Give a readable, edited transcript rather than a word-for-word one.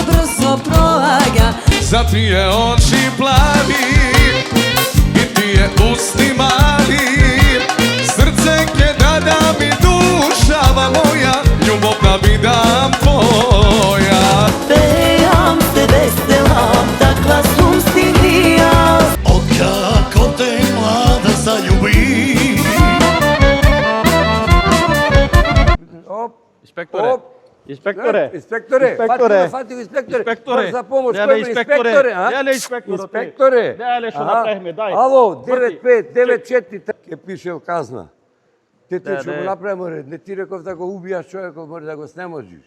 brzo proaga. Za tije oči plavi i tije usti mali, srce ke da mi dušava moja, ljubovna bi dam tvoja. Pejam se veselam, takva sum stinija. O kako te mlada zaljubi. Inspektore. Inspektore. Inspektore. Фати инспекторе. Инспекторе. За помош, Леле, кој бе инспекторе, а? Леле, инспекторе. Инспекторе. Леле, што направиме, дај. Ало, 9594 ќе пишел казна. Ти Да, ќе го направиме ред. Не ти реков да го убијаш човекот, може да го снеможиш.